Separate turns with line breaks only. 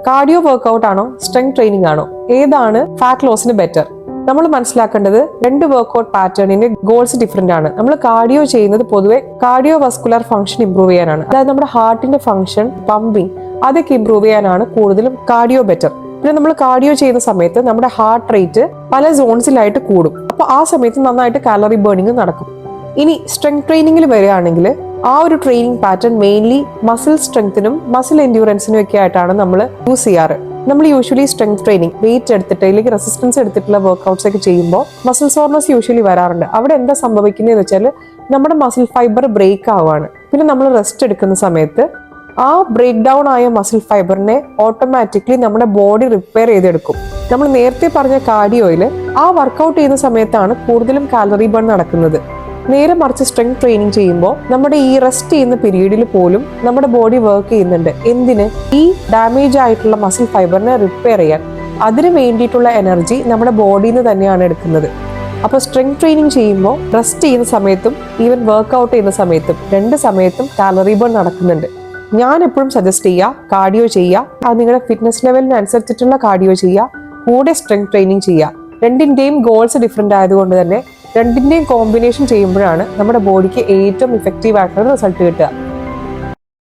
Cardio workout ആണോ strength training ആണോ, ഏതാണ് ഫാറ്റ് ലോസിന് ബെറ്റർ? നമ്മൾ മനസ്സിലാക്കേണ്ടത് രണ്ട് വർക്ക്ഔട്ട് പാറ്റേണിന്റെ ഗോൾസ് ഡിഫറെന്റ് ആണ്. നമ്മൾ കാർഡിയോ ചെയ്യുന്നത് പൊതുവെ കാർഡിയോ വസ്കുലർ ഫംഗ്ഷൻ ഇംപ്രൂവ് ചെയ്യാനാണ്. അതായത് നമ്മുടെ ഹാർട്ടിന്റെ ഫംഗ്ഷൻ, പമ്പിങ്, അതൊക്കെ ഇംപ്രൂവ് ചെയ്യാനാണ് കൂടുതലും കാർഡിയോ ബെറ്റർ. പിന്നെ നമ്മൾ കാർഡിയോ ചെയ്യുന്ന സമയത്ത് നമ്മുടെ ഹാർട്ട് റേറ്റ് പല സോൺസിലായിട്ട് കൂടും. അപ്പൊ ആ സമയത്ത് നന്നായിട്ട് കാലറി ബേണിംഗ് നടക്കും. ഇനി സ്ട്രെങ്ത് ട്രെയിനിങ്ങിൽ വരികയാണെങ്കിൽ ആ ഒരു ട്രെയിനിങ് പാറ്റേൺ മെയിൻലി മസിൽ സ്ട്രെങ്ത്തിനും മസിൽ എൻഡ്യൂറൻസിനും ഒക്കെ ആയിട്ടാണ് നമ്മൾ യൂസ് ചെയ്യാറ്. നമ്മൾ യൂഷ്വലി സ്ട്രെങ്ത് ട്രെയിനിങ് വെയിറ്റ് എടുത്തിട്ട് അല്ലെങ്കിൽ റെസിസ്റ്റൻസ് എടുത്തിട്ടുള്ള വർക്ക്ഔട്ട്സ് ഒക്കെ ചെയ്യുമ്പോൾ മസിൽ സോർനെസ് യൂഷ്വലി വരാറുണ്ട്. അവിടെ എന്താ സംഭവിക്കുന്നതെന്ന് വെച്ചാൽ നമ്മുടെ മസിൽ ഫൈബർ ബ്രേക്ക് ആവുകയാണ്. പിന്നെ നമ്മൾ റെസ്റ്റ് എടുക്കുന്ന സമയത്ത് ആ ബ്രേക്ക് ഡൗൺ ആയ മസിൽ ഫൈബറിനെ ഓട്ടോമാറ്റിക്കലി നമ്മുടെ ബോഡി റിപ്പയർ ചെയ്തെടുക്കും. നമ്മൾ നേരത്തെ പറഞ്ഞ കാർഡിയോയിൽ ആ വർക്കൗട്ട് ചെയ്യുന്ന സമയത്താണ് കൂടുതലും കാലറി ബേൺ നടക്കുന്നത്. നേരെ മറിച്ച് സ്ട്രെങ്ത് ട്രെയിനിങ് ചെയ്യുമ്പോൾ നമ്മുടെ ഈ റെസ്റ്റ് ചെയ്യുന്ന പീരീഡിൽ പോലും നമ്മുടെ ബോഡി വർക്ക് ചെയ്യുന്നുണ്ട്. എന്തിന്? ഈ ഡാമേജ് ആയിട്ടുള്ള മസിൽ ഫൈബറിനെ റിപ്പയർ ചെയ്യാൻ. അതിന് വേണ്ടിയിട്ടുള്ള എനർജി നമ്മുടെ ബോഡിയിൽ നിന്ന് തന്നെയാണ് എടുക്കുന്നത്. അപ്പോൾ സ്ട്രെങ്ത് ട്രെയിനിങ് ചെയ്യുമ്പോൾ റെസ്റ്റ് ചെയ്യുന്ന സമയത്തും ഈവൻ വർക്ക്ഔട്ട് ചെയ്യുന്ന സമയത്തും രണ്ട് സമയത്തും കാലറി ബേൺ നടക്കുന്നുണ്ട്. ഞാൻ എപ്പോഴും സജസ്റ്റ് ചെയ്യുക കാർഡിയോ ചെയ്യുക. അത് നിങ്ങളുടെ ഫിറ്റ്നസ് ലെവലിനനുസരിച്ചിട്ടുള്ള കാർഡിയോ ചെയ്യുക, കൂടെ സ്ട്രെങ്ത് ട്രെയിനിങ് ചെയ്യുക. രണ്ടിൻ്റെയും ഗോൾസ് ഡിഫറെൻ്റ് ആയതുകൊണ്ട് തന്നെ രണ്ടിൻ്റെയും കോമ്പിനേഷൻ ചെയ്യുമ്പോഴാണ് നമ്മുടെ ബോഡിക്ക് ഏറ്റവും ഇഫക്റ്റീവ് ആയിട്ടുള്ള റിസൾട്ട് കിട്ടുക.